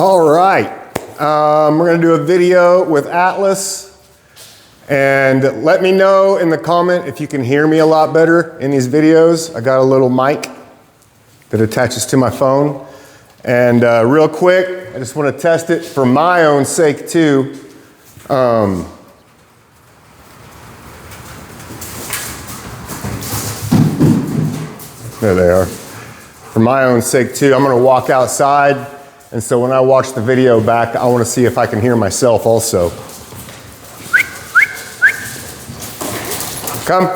All right, we're gonna do a video with Atlas, and let me know in the comment if you can hear me a lot better in these videos. I got a little mic that attaches to my phone. And real quick, I just wanna test it for my own sake too. There they are. For my own sake too, I'm gonna walk outside, and so when I watch the video back, I wanna see if I can hear myself also. Come.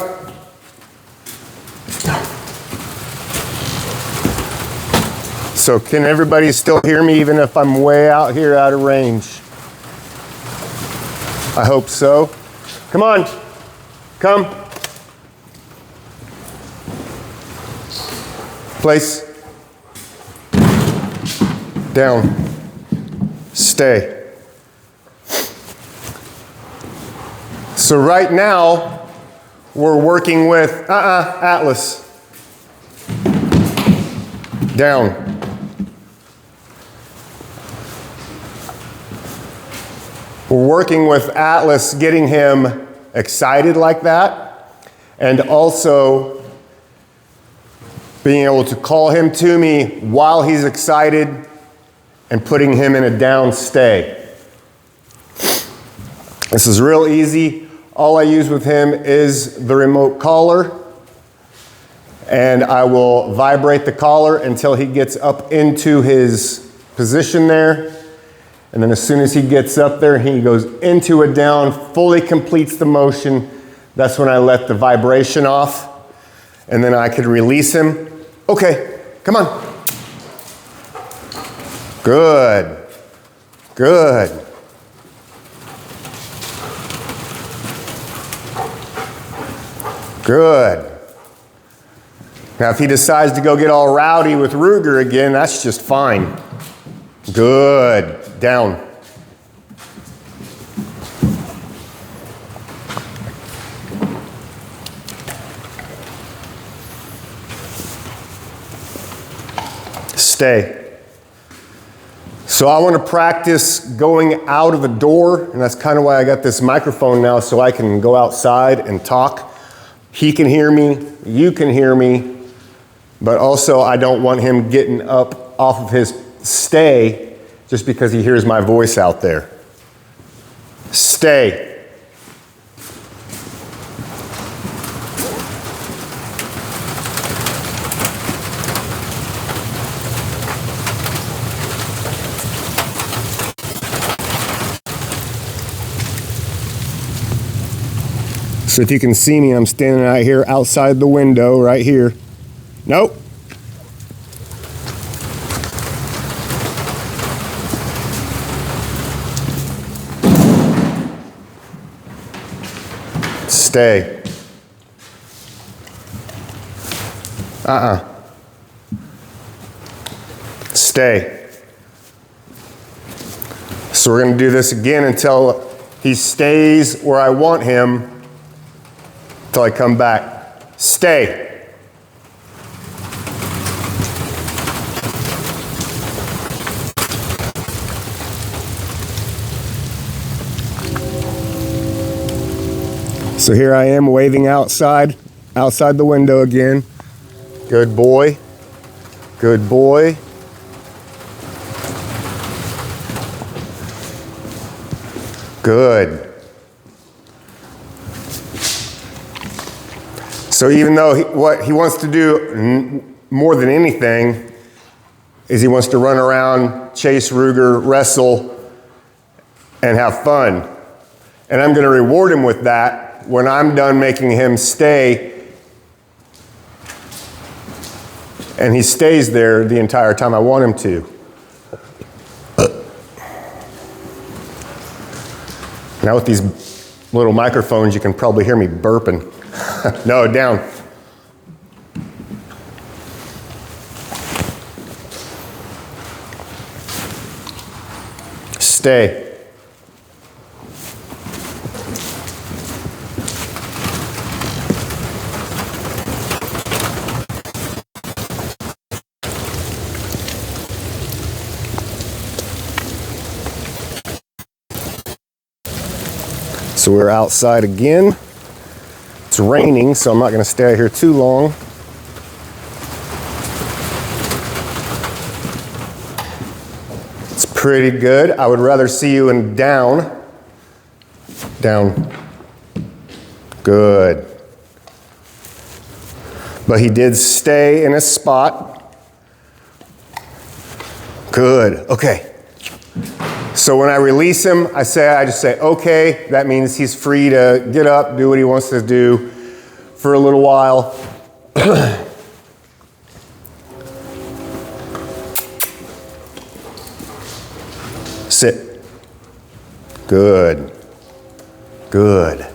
So can everybody still hear me even if I'm way out here out of range? I hope so. Come on, come. Place. Down. Stay. So right now, we're working with, Atlas. Down. We're working with Atlas, getting him excited like that, and also being able to call him to me while he's excited and putting him in a down stay. This is real easy. All I use with him is the remote collar, and I will vibrate the collar until he gets up into his position there. And then as soon as he gets up there, he goes into a down, fully completes the motion. That's when I let the vibration off, and then I can release him. Okay, come on. Good, good. Good. Now if he decides to go get all rowdy with Ruger again, that's just fine. Good. Down. Stay. So I want to practice going out of the door, and that's kind of why I got this microphone now, so I can go outside and talk. He can hear me, you can hear me, but also I don't want him getting up off of his stay just because he hears my voice out there. Stay. So if you can see me, I'm standing out here outside the window right here. Nope. Stay. Stay. So we're going to do this again until he stays where I want him, until I come back. Stay. So here I am waving outside the window again. Good boy. Good boy. Good. So even though what he wants to do more than anything is he wants to run around, chase Ruger, wrestle, and have fun. And I'm going to reward him with that when I'm done making him stay, and he stays there the entire time I want him to. Now with these little microphones, you can probably hear me burping. No, down. Stay. So we're outside again. It's raining, so I'm not gonna stay out here too long. It's pretty good. I would rather see you in down. Down. Good. But he did stay in his spot. Good. Okay. So when I release him, I just say, okay. That means he's free to get up, do what he wants to do for a little while. Sit. Good. Good.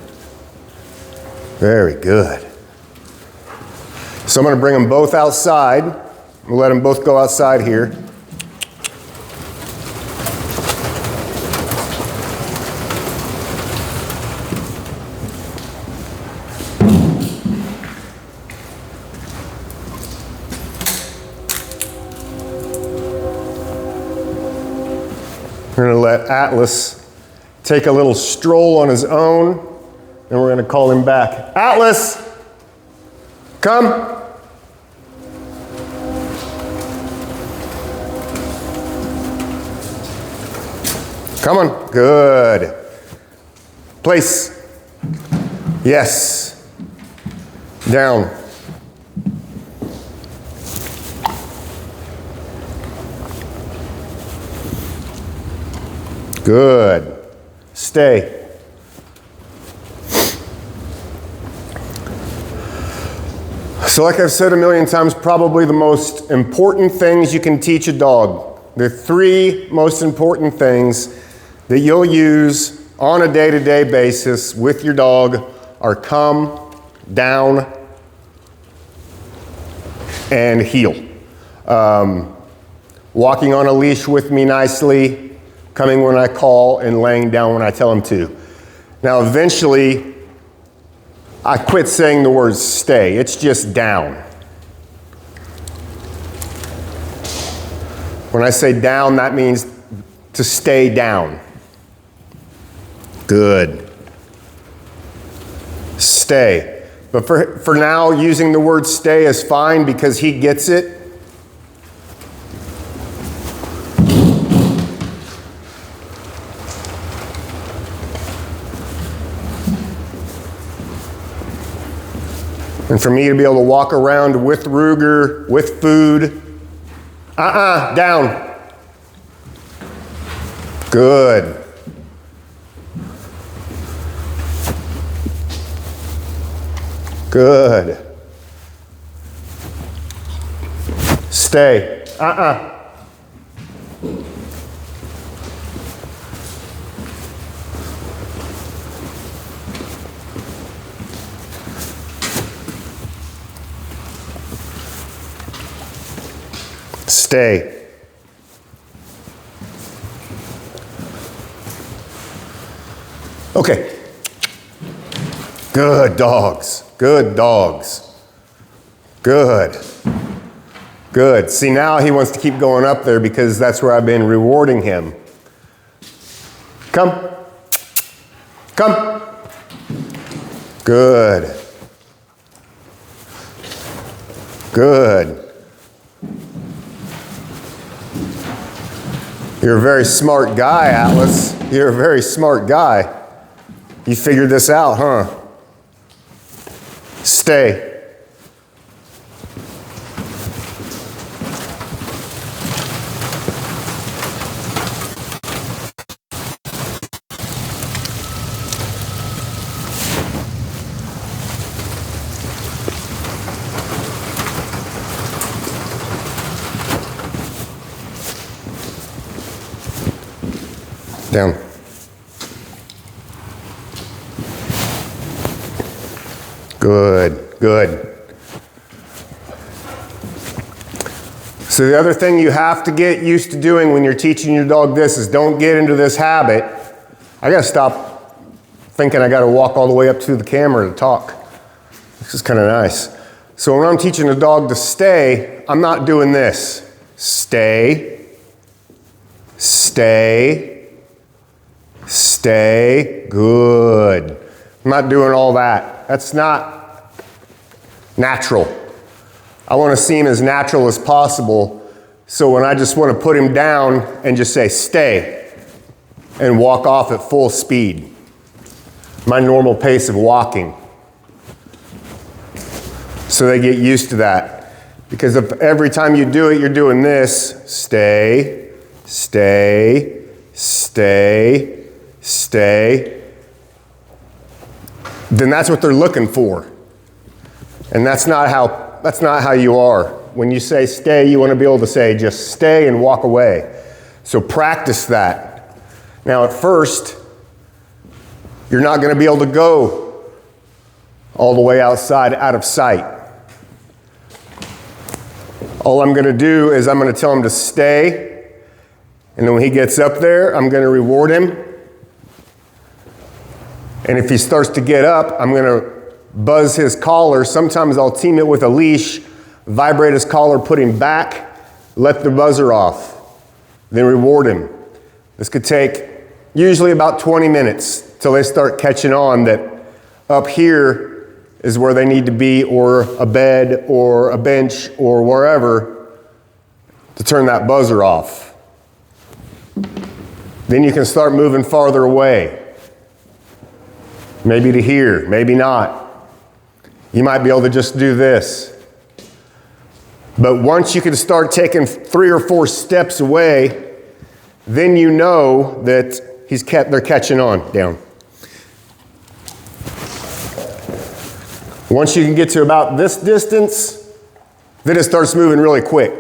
Very good. So I'm going to bring them both outside. We'll let them both go outside here. We're going to let Atlas take a little stroll on his own, and we're going to call him back. Atlas, come. Come on. Good. Place. Yes. Down. Good. Stay. So like I've said a million times, probably the most important things you can teach a dog. The three most important things that you'll use on a day-to-day basis with your dog are come, down, and heel. Walking on a leash with me nicely, coming when I call, and laying down when I tell him to. Now eventually, I quit saying the word stay. It's just down. When I say down, that means to stay down. Good. Stay. But for now, using the word stay is fine because he gets it. And for me to be able to walk around with Ruger, with food. Down. Good. Good. Stay. Stay. Okay. Good dogs. Good dogs. Good. Good. See, now he wants to keep going up there because that's where I've been rewarding him. Come. Come. Good. Good. You're a very smart guy, Atlas. You're a very smart guy. You figured this out, huh? Stay. Down. Good, good. So the other thing you have to get used to doing when you're teaching your dog this is don't get into this habit. I gotta stop thinking I gotta walk all the way up to the camera to talk. This is kind of nice. So when I'm teaching a dog to stay, I'm not doing this. Stay, stay, stay. stay, good. I'm not doing all that. That's not natural. I want to seem as natural as possible, so when I just want to put him down and just say stay and walk off at full speed, my normal pace of walking. So they get used to that. Because if every time you do it, you're doing this, stay, stay, stay, stay, then that's what they're looking for. And that's not how you are. When you say stay, you want to be able to say just stay and walk away. So practice that. Now at first, you're not going to be able to go all the way outside out of sight. All I'm going to do is I'm going to tell him to stay, and then when he gets up there, I'm going to reward him. And if he starts to get up, I'm going to buzz his collar. Sometimes I'll team it with a leash, vibrate his collar, put him back, let the buzzer off, then reward him. This could take usually about 20 minutes till they start catching on that up here is where they need to be, or a bed or a bench or wherever, to turn that buzzer off. Then you can start moving farther away. Maybe to here, maybe not. You might be able to just do this. But once you can start taking 3 or 4 steps away, then you know that they're catching on down. Once you can get to about this distance, then it starts moving really quick.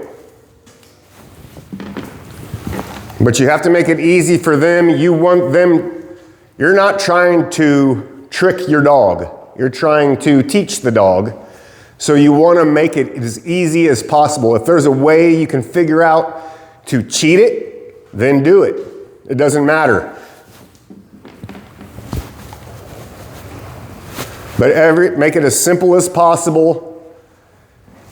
But you have to make it easy for them. You're not trying to trick your dog. You're trying to teach the dog. So you want to make it as easy as possible. If there's a way you can figure out to cheat it, then do it. It doesn't matter. But make it as simple as possible.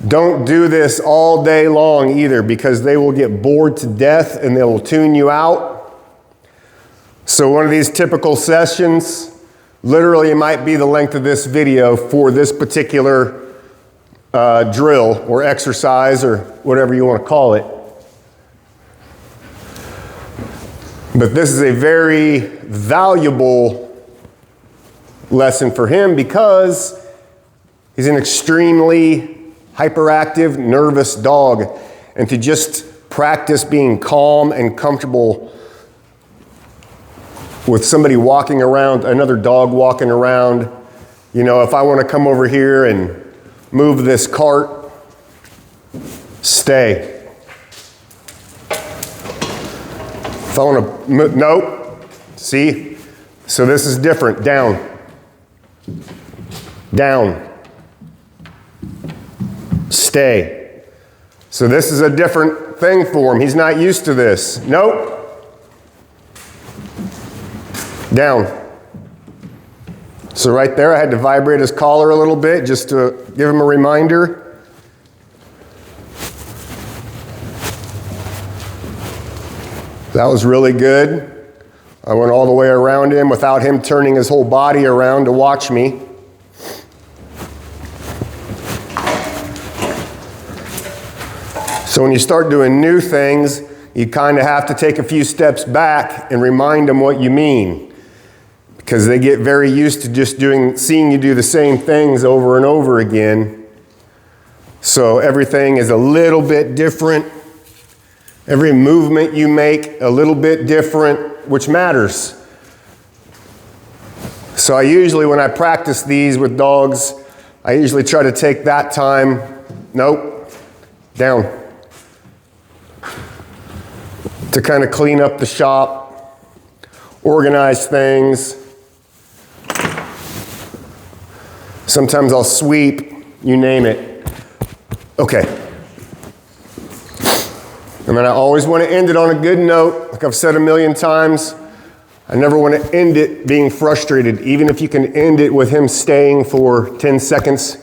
Don't do this all day long either, because they will get bored to death and they will tune you out. So one of these typical sessions, literally it might be the length of this video for this particular drill or exercise or whatever you want to call it. But this is a very valuable lesson for him because he's an extremely hyperactive, nervous dog. And to just practice being calm and comfortable with somebody walking around, another dog walking around. You know, if I want to come over here and move this cart, stay. If I want to move, nope. See? So this is different. Down. Down. Stay. So this is a different thing for him. He's not used to this. Nope. Down. So right there, I had to vibrate his collar a little bit just to give him a reminder. That was really good. I went all the way around him without him turning his whole body around to watch me. So when you start doing new things, you kind of have to take a few steps back and remind them what you mean. Because they get very used to just seeing you do the same things over and over again. So everything is a little bit different. Every movement you make, a little bit different, which matters. So I usually, when I practice these with dogs, I usually try to take that time, nope, down, to kind of clean up the shop, organize things. Sometimes I'll sweep, you name it. Okay. And then I always want to end it on a good note. Like I've said a million times, I never want to end it being frustrated. Even if you can end it with him staying for 10 seconds,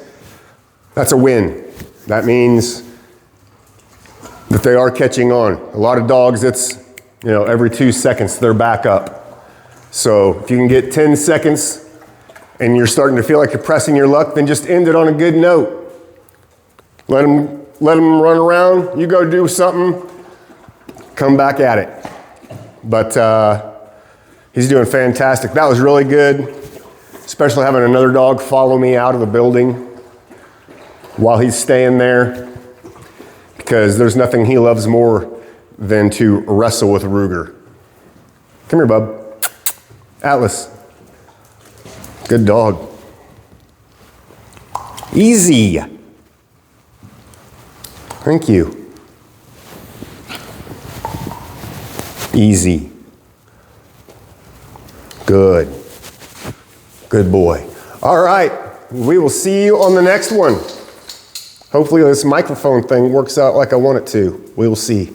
that's a win. That means that they are catching on. A lot of dogs, it's, every 2 seconds they're back up. So if you can get 10 seconds and you're starting to feel like you're pressing your luck, then just end it on a good note. Let him run around, you go do something, come back at it. But he's doing fantastic. That was really good, especially having another dog follow me out of the building while he's staying there, because there's nothing he loves more than to wrestle with Ruger. Come here, bub. Atlas. Good dog. Easy. Thank you. Easy. Good. Good boy. All right. We will see you on the next one. Hopefully this microphone thing works out like I want it to. We will see.